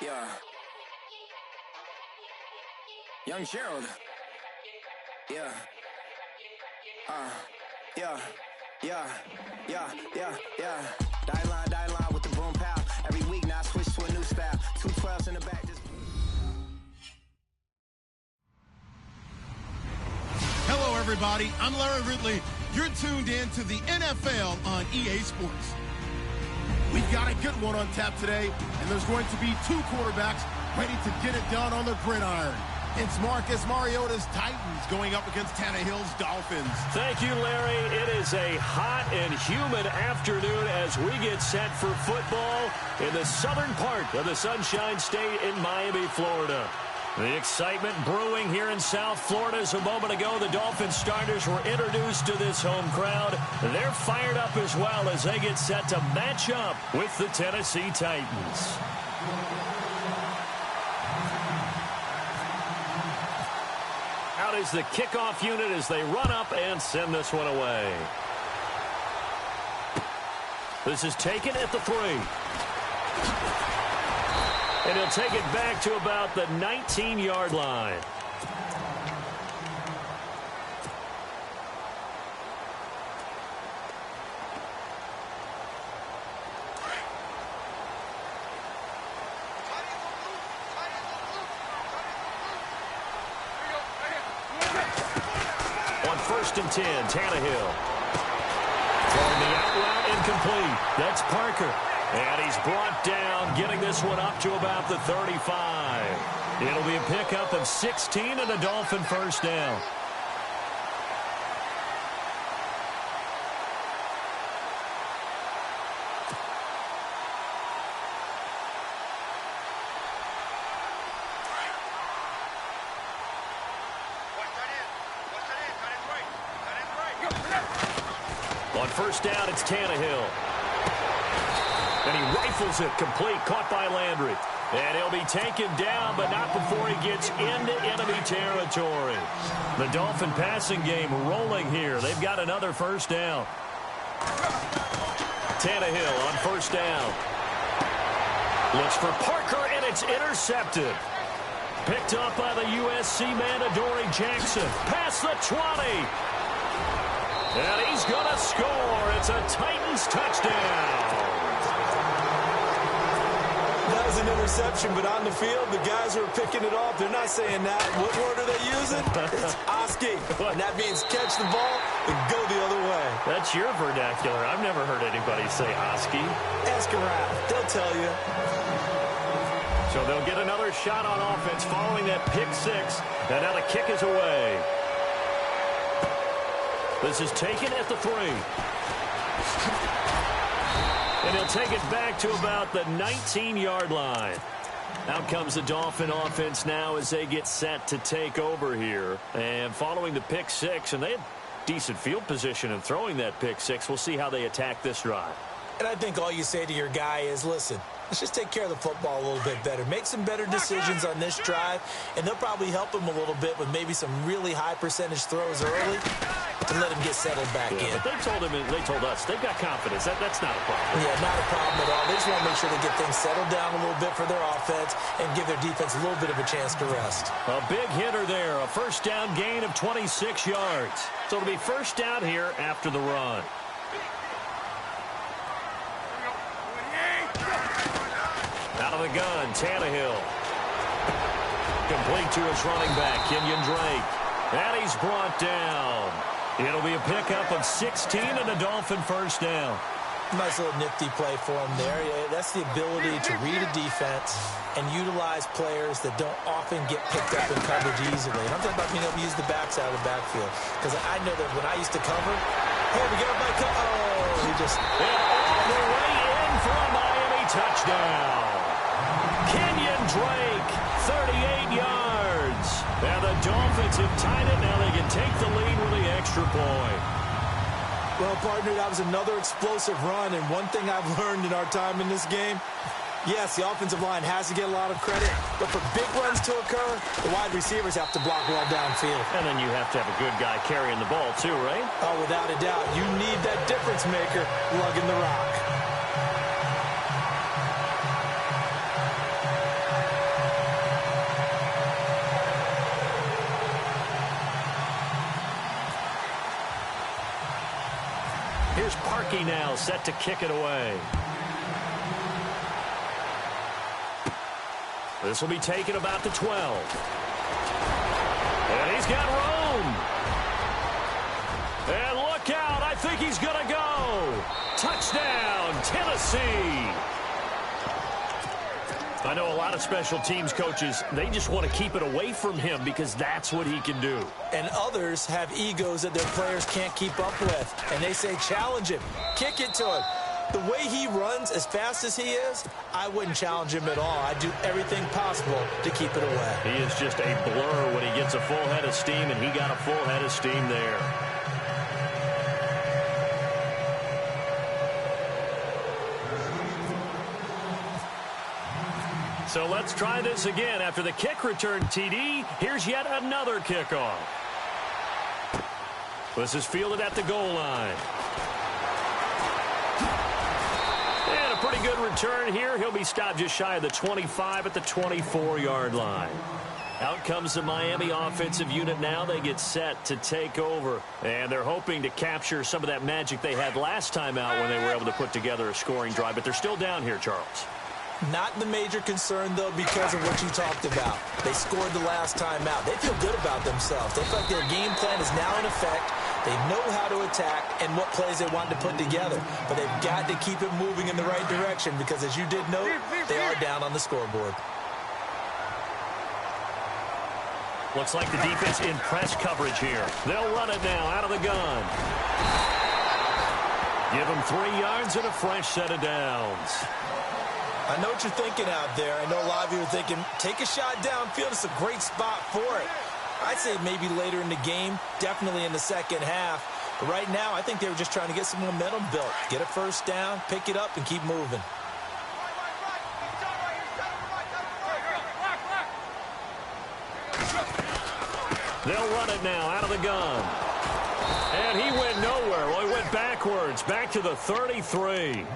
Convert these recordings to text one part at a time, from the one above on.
Yeah. Young Gerald. Yeah. Yeah. Die line with the boom pow. Every week now I switch to a new style. 212s in the back. Hello, everybody. I'm Larry Ridley. You're tuned in to the NFL on EA Sports. We've got a good one on tap today, and there's going to be two quarterbacks ready to get it done on the gridiron. It's Marcus Mariota's Titans going up against Tannehill's Dolphins. Thank you, Larry. It is a hot and humid afternoon as we get set for football in the southern part of the Sunshine State in Miami, Florida. The excitement brewing here in South Florida as a moment ago. The Dolphins starters were introduced to this home crowd. They're fired up as well as they get set to match up with the Tennessee Titans. Out is the kickoff unit as they run up and send this one away. This is taken at the 3. And he'll take it back to about the 19-yard line. On 1st and 10, Tannehill. Throwing the out route incomplete. That's Parker. And he's brought down, getting this one up to about the 35. It'll be a pickup of 16 and a Dolphin first down. On 1st down, it's Tannehill. And he rifles it complete, caught by Landry. And he'll be taken down, but not before he gets into enemy territory. The Dolphin passing game rolling here. They've got another first down. Tannehill on 1st down. Looks for Parker, and it's intercepted. Picked up by the USC man, Adoree Jackson. Past the 20. And he's going to score. It's a Titans touchdown. That was an interception, but on the field, the guys who are picking it off, they're not saying that. What word are they using? It's Oski. And that means catch the ball and go the other way. That's your vernacular. I've never heard anybody say Oski. Ask around. They'll tell you. So they'll get another shot on offense following that pick 6. And now the kick is away. This is taken at the 3. And he'll take it back to about the 19-yard line. Out comes the Dolphin offense now as they get set to take over here. And following the pick 6, and they had decent field position in throwing that pick 6. We'll see how they attack this drive. And I think all you say to your guy is, listen, let's just take care of the football a little bit better. Make some better decisions on this drive, and they'll probably help him a little bit with maybe some really high percentage throws early to let him get settled back in. But they told us they've got confidence. That's not a problem. Yeah, not a problem at all. They just want to make sure they get things settled down a little bit for their offense and give their defense a little bit of a chance to rest. A big hitter there, a first down gain of 26 yards. So it'll be first down here after the run. Out of the gun, Tannehill. Complete to his running back, Kenyon Drake. And he's brought down. It'll be a pickup of 16 and a Dolphin first down. Nice little nifty play for him there. That's the ability to read a defense and utilize players that don't often get picked up in coverage easily. And I'm talking about being able to use the backs out of the backfield. Because I know that when I used to cover, hey, we got a bike. Oh, he just... And all the way in for a Miami touchdown. Kenyon Drake, 38 yards. And the Dolphins have tied it. Now they can take the lead with the extra point. Well, partner, that was another explosive run, and one thing I've learned in our time in this game, yes, the offensive line has to get a lot of credit, but for big runs to occur, the wide receivers have to block well downfield. And then you have to have a good guy carrying the ball too, right? Oh, without a doubt. You need that difference maker lugging the rock. Here's Parkey now, set to kick it away. This will be taken about the 12. And he's got room. And look out, I think he's going to go. Touchdown, Tennessee. I know a lot of special teams coaches, they just want to keep it away from him because that's what he can do. And others have egos that their players can't keep up with. And they say, challenge him, kick it to him. The way he runs as fast as he is, I wouldn't challenge him at all. I'd do everything possible to keep it away. He is just a blur when he gets a full head of steam, and he got a full head of steam there. So let's try this again. After the kick return TD, here's yet another kickoff. This is fielded at the goal line. And a pretty good return here. He'll be stopped just shy of the 25 at the 24-yard line. Out comes the Miami offensive unit now. They get set to take over. And they're hoping to capture some of that magic they had last time out when they were able to put together a scoring drive. But they're still down here, Charles. Not the major concern, though, because of what you talked about. They scored the last time out. They feel good about themselves. They feel like their game plan is now in effect. They know how to attack and what plays they want to put together. But they've got to keep it moving in the right direction because, as you did note, they are down on the scoreboard. Looks like the defense in press coverage here. They'll run it now out of the gun. Give them 3 yards and a fresh set of downs. I know what you're thinking out there. I know a lot of you are thinking, take a shot downfield. It's a great spot for it. I'd say maybe later in the game, definitely in the second half. But right now, I think they were just trying to get some momentum built. Get a first down, pick it up, and keep moving. They'll run it now out of the gun. And he went nowhere. Well, he went backwards, back to the 33.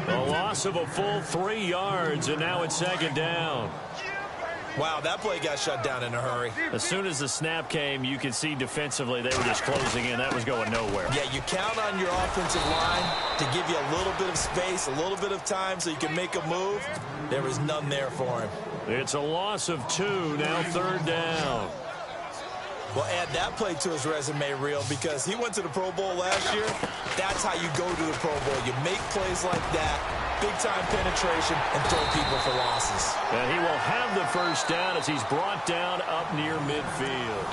A loss of a full 3 yards, and now it's second down. Wow, that play got shut down in a hurry. As soon as the snap came, you could see defensively they were just closing in. That was going nowhere. Yeah, you count on your offensive line to give you a little bit of space, a little bit of time so you can make a move. There was none there for him. It's a loss of 2, now third down. Well, add that play to his resume reel because he went to the Pro Bowl last year. That's how you go to the Pro Bowl. You make plays like that, big-time penetration, and throw people for losses. And he will have the first down as he's brought down up near midfield.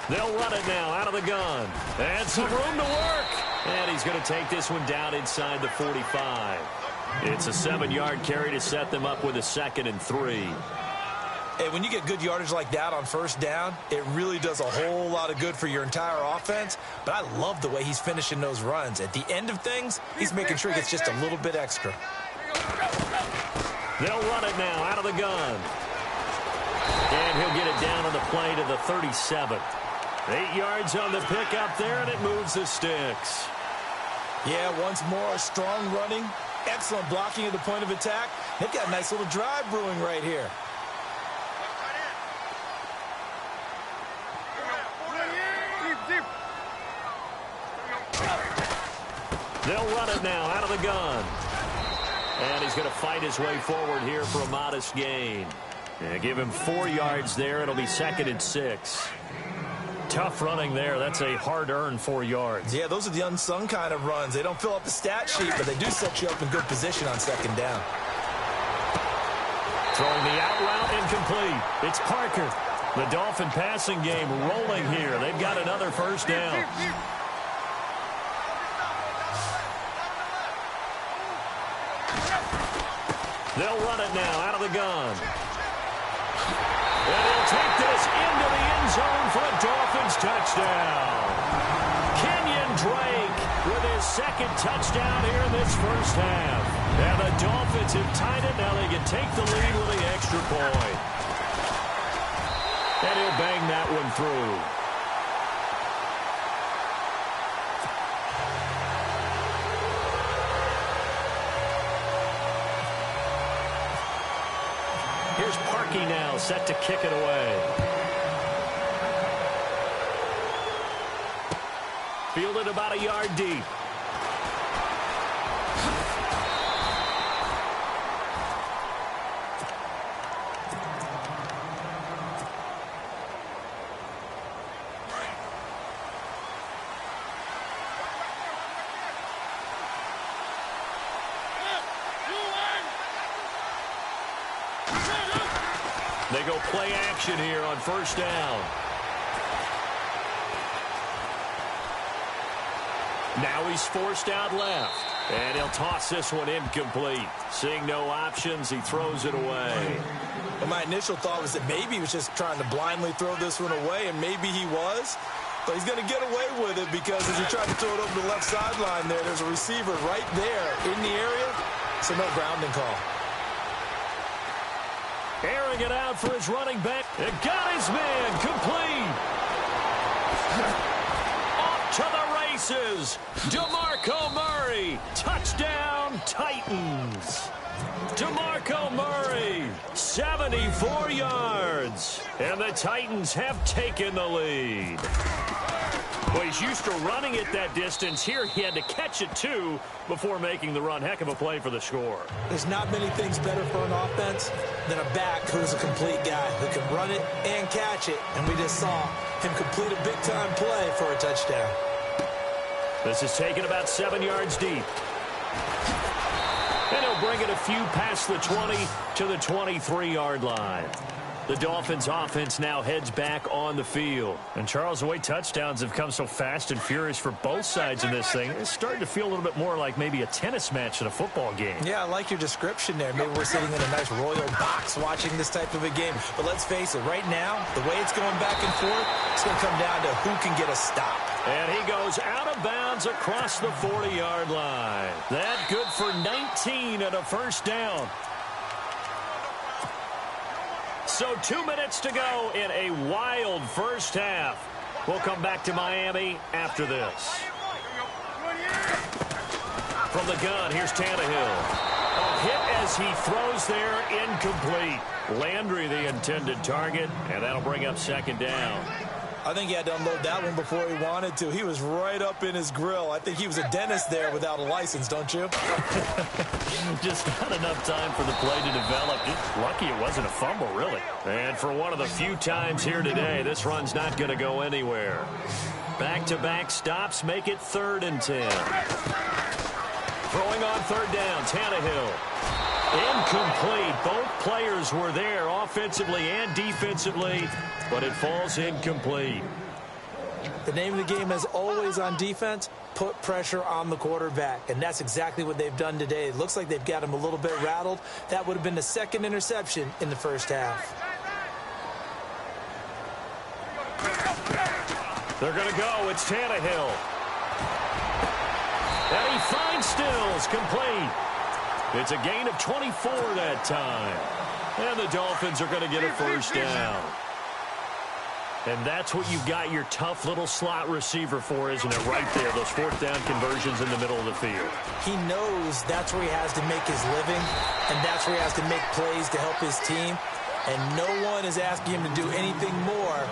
They'll run it now out of the gun. And some room to work. And he's going to take this one down inside the 45. It's a 7-yard carry to set them up with a 2nd and 3. Hey, when you get good yardage like that on first down, it really does a whole lot of good for your entire offense. But I love the way he's finishing those runs. At the end of things, he's making sure he gets just a little bit extra. They'll run it now out of the gun. And he'll get it down on the play to the 37. 8 yards on the pickup there, and it moves the sticks. Yeah, once more, strong running, excellent blocking at the point of attack. They've got a nice little drive brewing right here. They'll run it now out of the gun. And he's going to fight his way forward here for a modest gain. And give him 4 yards there. It'll be 2nd and 6. Tough running there. That's a hard-earned 4 yards. Yeah, those are the unsung kind of runs. They don't fill up the stat sheet, but they do set you up in good position on second down. Throwing the out route incomplete. It's Parker. The Dolphin passing game rolling here. They've got another first down. They'll run it now out of the gun. And he'll take this into the end zone for a Dolphins touchdown. Kenyon Drake with his second touchdown here in this first half. And the Dolphins have tied it. Now they can take the lead with the extra point. And he'll bang that one through. Here's Parkey now, set to kick it away. Fielded about a yard deep. They go play action here on first down. Now he's forced out left. And he'll toss this one incomplete. Seeing no options, he throws it away. Well, my initial thought was that maybe he was just trying to blindly throw this one away, and maybe he was. But he's going to get away with it because as he tried to throw it over the left sideline there's a receiver right there in the area. So no grounding call. Airing it out for his running back. It got his man complete. Off to the races. DeMarco Murray. Touchdown, Titans. DeMarco Murray, 74 yards. And the Titans have taken the lead. Well, he's used to running it that distance. Here he had to catch it, too, before making the run. Heck of a play for the score. There's not many things better for an offense than a back who's a complete guy who can run it and catch it. And we just saw him complete a big-time play for a touchdown. This is taken about 7 yards deep. And he'll bring it a few past the 20 to the 23-yard line. The Dolphins offense now heads back on the field. And Charles, the way touchdowns have come so fast and furious for both sides in this thing, it's starting to feel a little bit more like maybe a tennis match in a football game. Yeah, I like your description there. Maybe we're sitting in a nice royal box watching this type of a game. But let's face it, right now, the way it's going back and forth, it's going to come down to who can get a stop. And he goes out of bounds across the 40-yard line. That good for 19 and a first down. So 2 minutes to go in a wild first half. We'll come back to Miami after this. From the gun, here's Tannehill. A hit as he throws there, incomplete. Landry the intended target, and that'll bring up second down. I think he had to unload that one before he wanted to. He was right up in his grill. I think he was a dentist there without a license, don't you? Just not enough time for the play to develop. Just lucky it wasn't a fumble, really. And for one of the few times here today, this run's not going to go anywhere. Back-to-back stops make it 3rd and 10. Throwing on third down, Tannehill. Incomplete. Both players were there offensively and defensively, but it falls incomplete. The name of the game is always on defense, put pressure on the quarterback, and that's exactly what they've done today. It looks like they've got him a little bit rattled. That would have been the second interception in the first half. They're going to go. It's Tannehill. And he finds Stills, complete. It's a gain of 24 that time. And the Dolphins are going to get a first down. And that's what you've got your tough little slot receiver for, isn't it? Right there, those fourth down conversions in the middle of the field. He knows that's where he has to make his living, and that's where he has to make plays to help his team. And no one is asking him to do anything more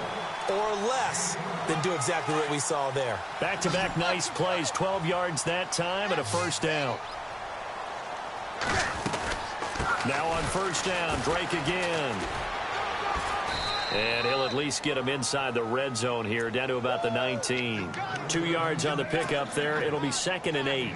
or less than do exactly what we saw there. Back-to-back nice plays, 12 yards that time and a first down. Now on first down, Drake again. And he'll at least get him inside the red zone here, down to about the 19. 2 yards on the pickup there. It'll be 2nd and 8.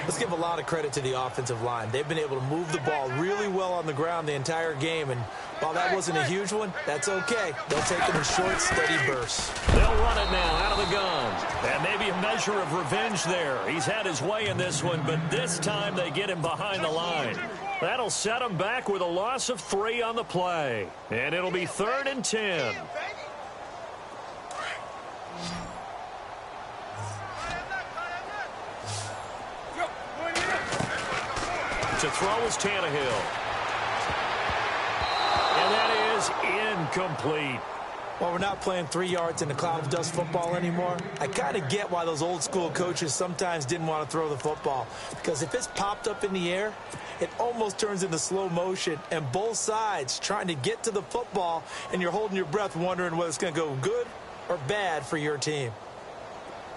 Let's give a lot of credit to the offensive line. They've been able to move the ball really well on the ground the entire game, and while that wasn't a huge one, that's okay. They'll take them in short, steady bursts. They'll run it now out of the gun. And maybe a measure of revenge there. He's had his way in this one, but this time they get him behind the line. That'll set him back with a loss of 3 on the play. And it'll be 3rd and 10. To throw is Tannehill. And that is incomplete. Well, we're not playing 3 yards in a cloud of dust football anymore. I kind of get why those old school coaches sometimes didn't want to throw the football. Because if it's popped up in the air, it almost turns into slow motion. And both sides trying to get to the football, and you're holding your breath wondering whether it's going to go good or bad for your team.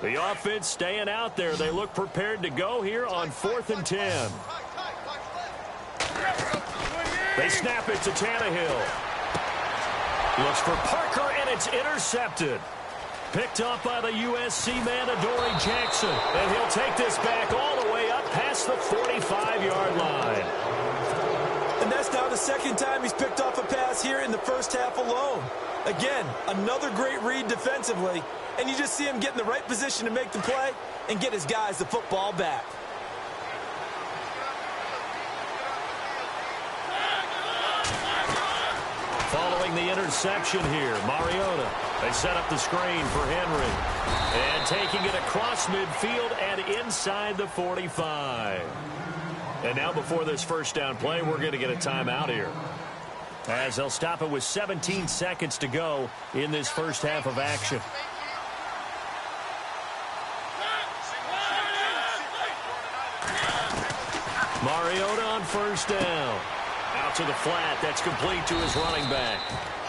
The offense staying out there. They look prepared to go here on 4th and 10. They snap it to Tannehill. Looks for Parker, and it's intercepted. Picked off by the USC man, Adoree Jackson. And he'll take this back all the way up past the 45-yard line. And that's now the 2nd time he's picked off a pass here in the first half alone. Again, another great read defensively. And you just see him get in the right position to make the play and get his guys the football back. Following the interception here, Mariota. They set up the screen for Henry. And taking it across midfield and inside the 45. And now before this first down play, we're going to get a timeout here, as they'll stop it with 17 seconds to go in this first half of action. Mariota on first down. Out to the flat. That's complete to his running back.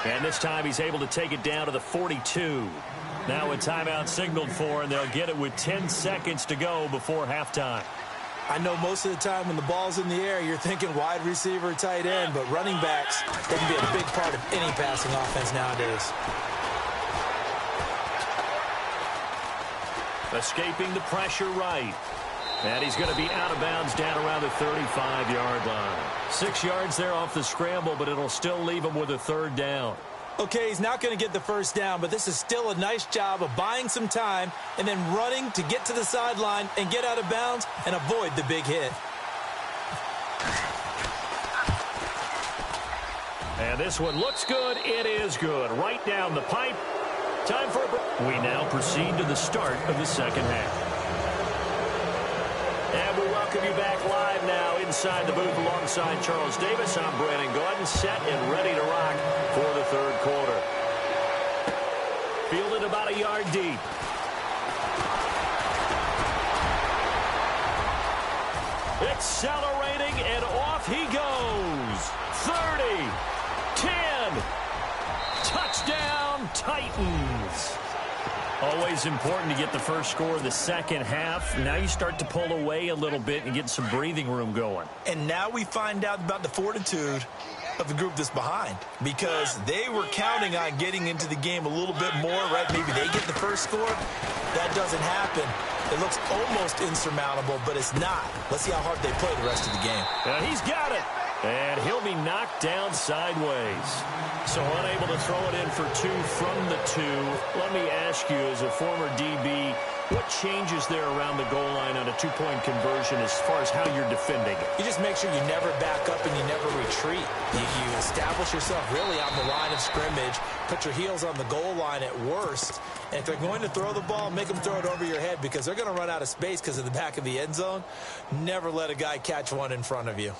And this time he's able to take it down to the 42. Now a timeout signaled for, and they'll get it with 10 seconds to go before halftime. I know most of the time when the ball's in the air, you're thinking wide receiver, tight end, but running backs, they can be a big part of any passing offense nowadays. Escaping the pressure right. And he's going to be out of bounds down around the 35-yard line. 6 yards there off the scramble, but it'll still leave him with a 3rd down. Okay, he's not going to get the first down, but this is still a nice job of buying some time and then running to get to the sideline and get out of bounds and avoid the big hit. And this one looks good. It is good. Right down the pipe. Time for a break. We now proceed to the start of the second half. And we'll welcome you back live now inside the booth alongside Charles Davis. I'm Brandon Gordon, set and ready to rock for the 3rd quarter. Fielded about a yard deep. Accelerating, and off he goes. 30, 10, touchdown Titans. Always important to get the first score of the second half. Now you start to pull away a little bit and get some breathing room going. And now we find out about the fortitude of the group that's behind, because they were counting on getting into the game a little bit more, right? Maybe they get the first score. That doesn't happen. It looks almost insurmountable, but it's not. Let's see how hard they play the rest of the game. And he's got it. And he'll be knocked down sideways. So unable to throw it in for 2 from the 2. Let me ask you, as a former DB, what changes there around the goal line on a 2-point conversion as far as how you're defending it? You just make sure you never back up and you never retreat. You establish yourself really on the line of scrimmage, put your heels on the goal line at worst, and if they're going to throw the ball, make them throw it over your head, because they're going to run out of space because of the back of the end zone. Never let a guy catch one in front of you.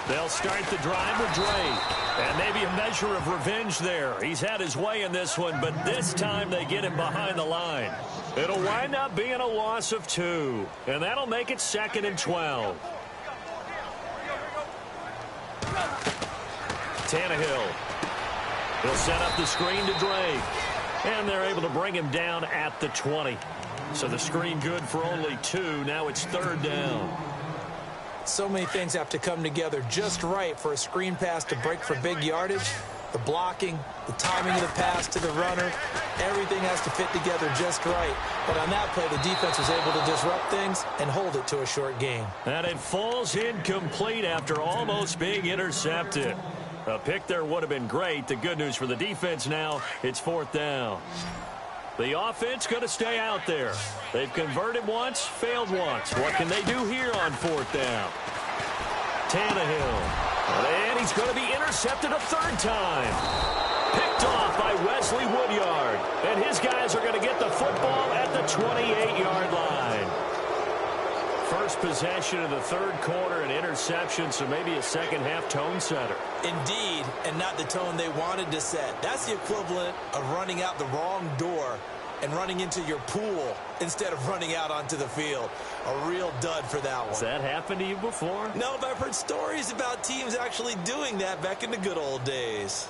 They'll start the drive with Drake. And maybe a measure of revenge there. He's had his way in this one, but this time they get him behind the line. It'll wind up being a loss of 2. And that'll make it 2nd and 12. Tannehill. He'll set up the screen to Drake. And they're able to bring him down at the 20. So the screen good for only 2. Now it's 3rd down. So many things have to come together just right for a screen pass to break for big yardage. The blocking, the timing of the pass to the runner, everything has to fit together just right. But on that play, the defense was able to disrupt things and hold it to a short gain. And it falls incomplete after almost being intercepted. A pick there would have been great. The good news for the defense now, it's 4th down. The offense going to stay out there. They've converted once, failed once. What can they do here on 4th down? Tannehill. And he's going to be intercepted a 3rd time. Picked off by Wesley Woodyard. And his guys are going to get the football at the 28-yard line. First possession of the 3rd quarter, an interception, so maybe a second-half tone setter. Indeed, and not the tone they wanted to set. That's the equivalent of running out the wrong door and running into your pool instead of running out onto the field. A real dud for that one. Has that happened to you before? No, but I've heard stories about teams actually doing that back in the good old days.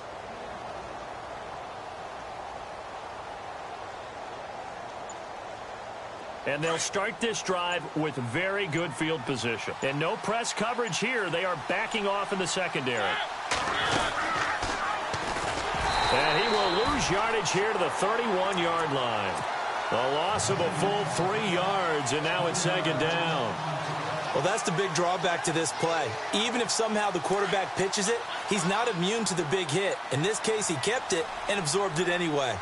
And they'll start this drive with very good field position. And no press coverage here. They are backing off in the secondary. And he will lose yardage here to the 31-yard line. A loss of a full 3 yards, and now it's 2nd down. Well, that's the big drawback to this play. Even if somehow the quarterback pitches it, he's not immune to the big hit. In this case, he kept it and absorbed it anyway.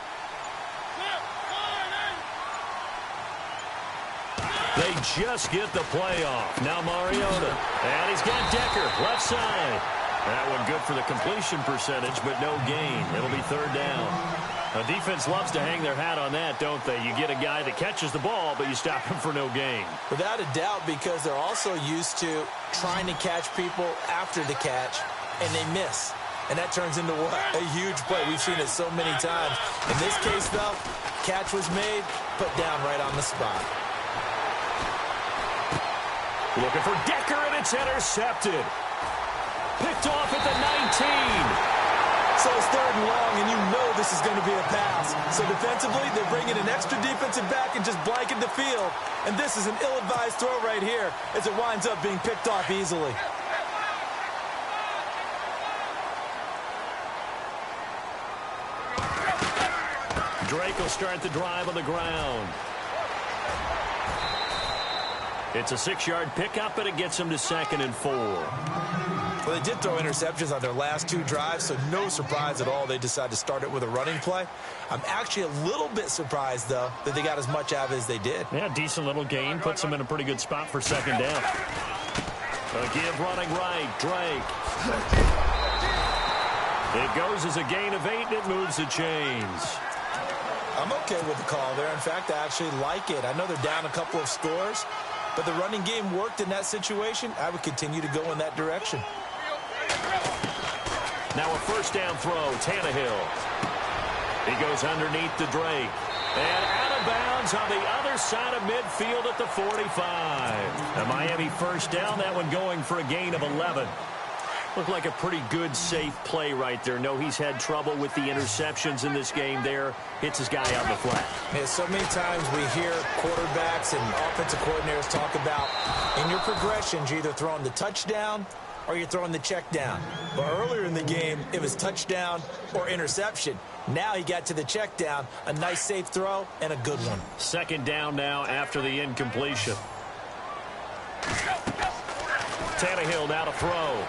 They just get the play off. Now Mariota. And he's got Decker, left side. That one good for the completion percentage, but no gain. It'll be 3rd down. The defense loves to hang their hat on that, don't they? You get a guy that catches the ball, but you stop him for no gain. Without a doubt, because they're also used to trying to catch people after the catch, and they miss. And that turns into what? A huge play. We've seen it so many times. In this case, though, catch was made, put down right on the spot. Looking for Decker, and it's intercepted. Picked off at the 19. So it's 3rd and long, and you know this is going to be a pass. So defensively, they're bringing an extra defensive back and just blanket the field. And this is an ill-advised throw right here as it winds up being picked off easily. Drake will start the drive on the ground. It's a 6-yard pickup, and it gets them to 2nd and 4. Well, they did throw interceptions on their last 2 drives, so no surprise at all they decided to start it with a running play. I'm actually a little bit surprised, though, that they got as much out of it as they did. Yeah, decent little gain. Puts them in a pretty good spot for 2nd down. A give running right, Drake. It goes as a gain of 8, and it moves the chains. I'm okay with the call there. In fact, I actually like it. I know they're down a couple of scores, but the running game worked in that situation. I would continue to go in that direction. Now a 1st down throw, Tannehill. He goes underneath to Drake. And out of bounds on the other side of midfield at the 45. A Miami 1st down, that one going for a gain of 11. Looked like a pretty good, safe play right there. No, he's had trouble with the interceptions in this game there. Hits his guy on the flat. Yeah, so many times we hear quarterbacks and offensive coordinators talk about in your progressions, you're either throwing the touchdown or you're throwing the check down. But earlier in the game, it was touchdown or interception. Now he got to the check down, a nice safe throw, and a good one. 2nd down now after the incompletion. Tannehill now to throw.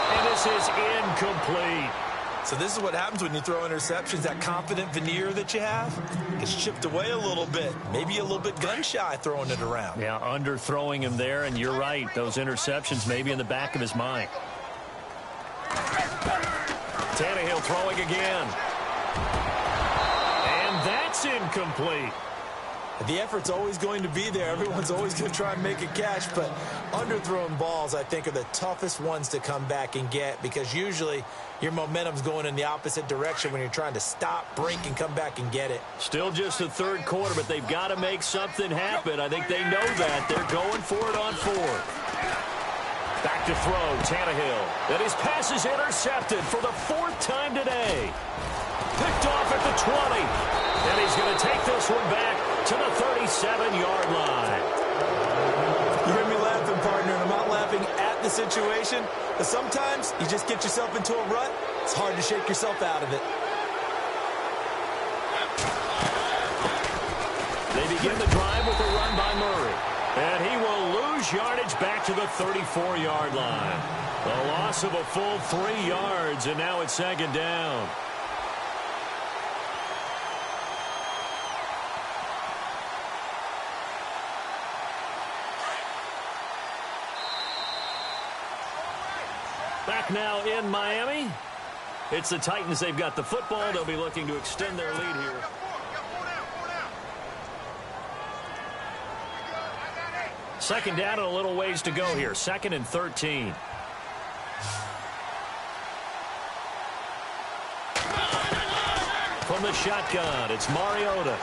And this is incomplete. So this is what happens when you throw interceptions. That confident veneer that you have gets chipped away a little bit. Maybe a little bit gun-shy throwing it around. Yeah, underthrowing him there, and you're right. Those interceptions may be in the back of his mind. Tannehill throwing again. And that's incomplete. The effort's always going to be there. Everyone's always going to try and make a catch, but underthrown balls, I think, are the toughest ones to come back and get because usually your momentum's going in the opposite direction when you're trying to stop, break, and come back and get it. Still just the 3rd quarter, but they've got to make something happen. I think they know that. They're going for it on 4th. Back to throw, Tannehill. And his pass is intercepted for the 4th time today. Picked off at the 20. And he's going to take this one back to the 37-yard line. You hear me laughing, partner, and I'm not laughing the situation, but sometimes you just get yourself into a rut. It's hard to shake yourself out of it. They begin the drive with a run by Murray. And he will lose yardage back to the 34-yard line. A loss of a full 3 yards, and now it's second down. Back now in Miami. It's the Titans. They've got the football. They'll be looking to extend their lead here. Second down and a little ways to go here. 2nd and 13. From the shotgun, it's Mariota.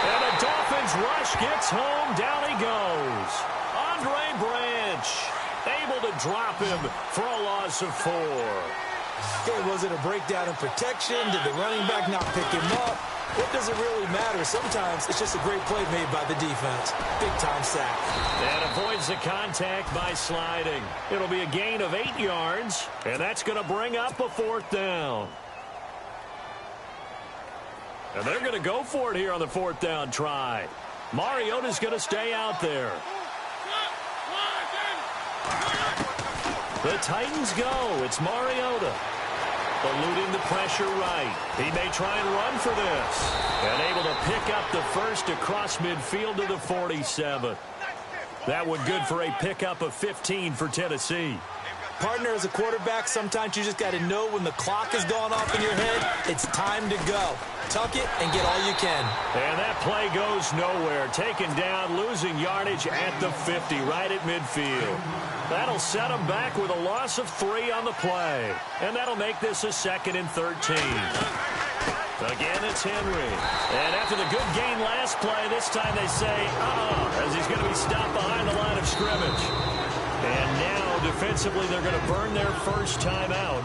And the Dolphins rush gets home. Down he goes. Andre Branch able to drop him for a loss of 4. Okay, was it a breakdown in protection? Did the running back not pick him up? What does it really matter? Sometimes it's just a great play made by the defense. Big-time sack. And avoids the contact by sliding. It'll be a gain of 8 yards, and that's going to bring up a 4th down. And they're going to go for it here on the 4th down try. Mariota's going to stay out there. The Titans go. It's Mariota. Eluding the pressure right. He may try and run for this. And able to pick up the first across midfield to the 47. That one good for a pickup of 15 for Tennessee. Partner, as a quarterback, sometimes you just got to know when the clock has gone off in your head, it's time to go. Tuck it and get all you can. And that play goes nowhere. Taken down, losing yardage at the 50, right at midfield. That'll set them back with a loss of 3 on the play. And that'll make this a 2nd and 13. Again, it's Henry. And after the good gain last play, this time they say, as he's going to be stopped behind the line of scrimmage. And now, defensively, they're going to burn their first time out.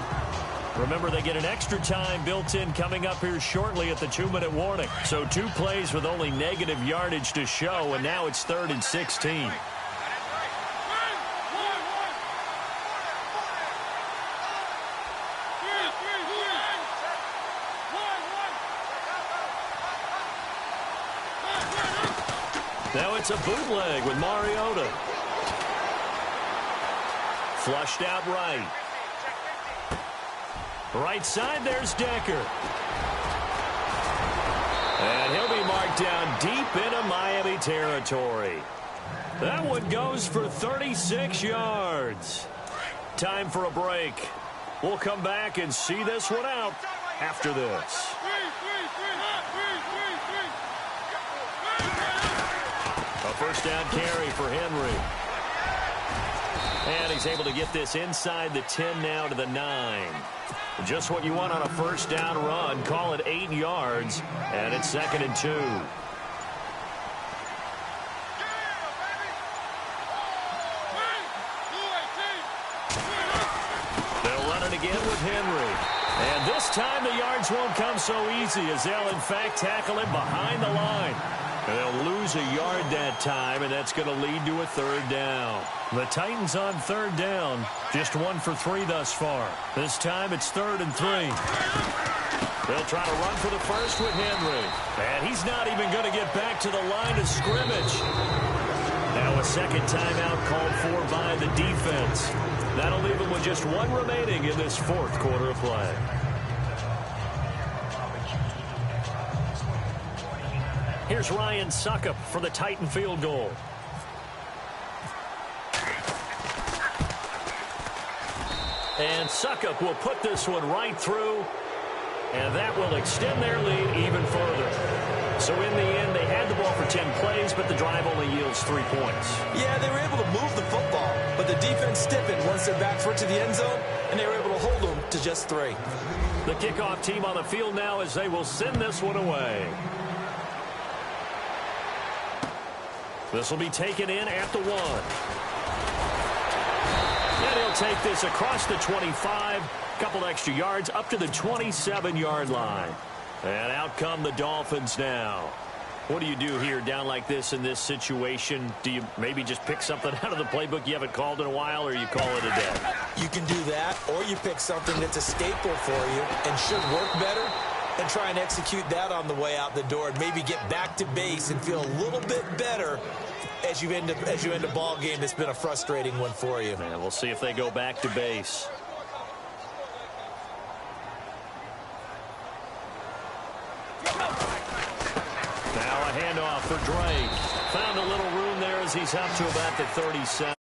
Remember, they get an extra time built in coming up here shortly at the 2-minute warning. So 2 plays with only negative yardage to show, and now it's 3rd and 16. Now it's a bootleg with Mariota. Flushed out right. Right side, there's Decker. And he'll be marked down deep into Miami territory. That one goes for 36 yards. Time for a break. We'll come back and see this one out after this. A first down carry for Henry. And he's able to get this inside the 10 now to the 9. Just what you want on a first down run. Call it 8 yards, and it's 2nd and 2. They'll run it again with Henry. And this time the yards won't come so easy as they'll, in fact, tackle him behind the line. And they'll lose a yard that time, and that's going to lead to a 3rd down. The Titans on 3rd down, just 1 for 3 thus far. This time it's 3rd and 3. They'll try to run for the first with Henry. And he's not even going to get back to the line of scrimmage. Now a second timeout called for by the defense. That'll leave them with just 1 remaining in this 4th quarter of play. Here's Ryan Suckup for the Titan field goal. And Suckup will put this one right through, and that will extend their lead even further. So in the end, they had the ball for 10 plays, but the drive only yields 3 points. Yeah, they were able to move the football, but the defense stiffened once they're back foot to the end zone, and they were able to hold them to just 3. The kickoff team on the field now as they will send this one away. This will be taken in at the 1. And he'll take this across the 25. Couple extra yards up to the 27-yard line. And out come the Dolphins now. What do you do here down like this in this situation? Do you maybe just pick something out of the playbook you haven't called in a while, or you call it a day? You can do that, or you pick something that's a staple for you and should work better, and try and execute that on the way out the door and maybe get back to base and feel a little bit better as you end a ball game that's been a frustrating one for you. And we'll see if they go back to base. Now a handoff for Drake. Found a little room there as he's out to about the 37.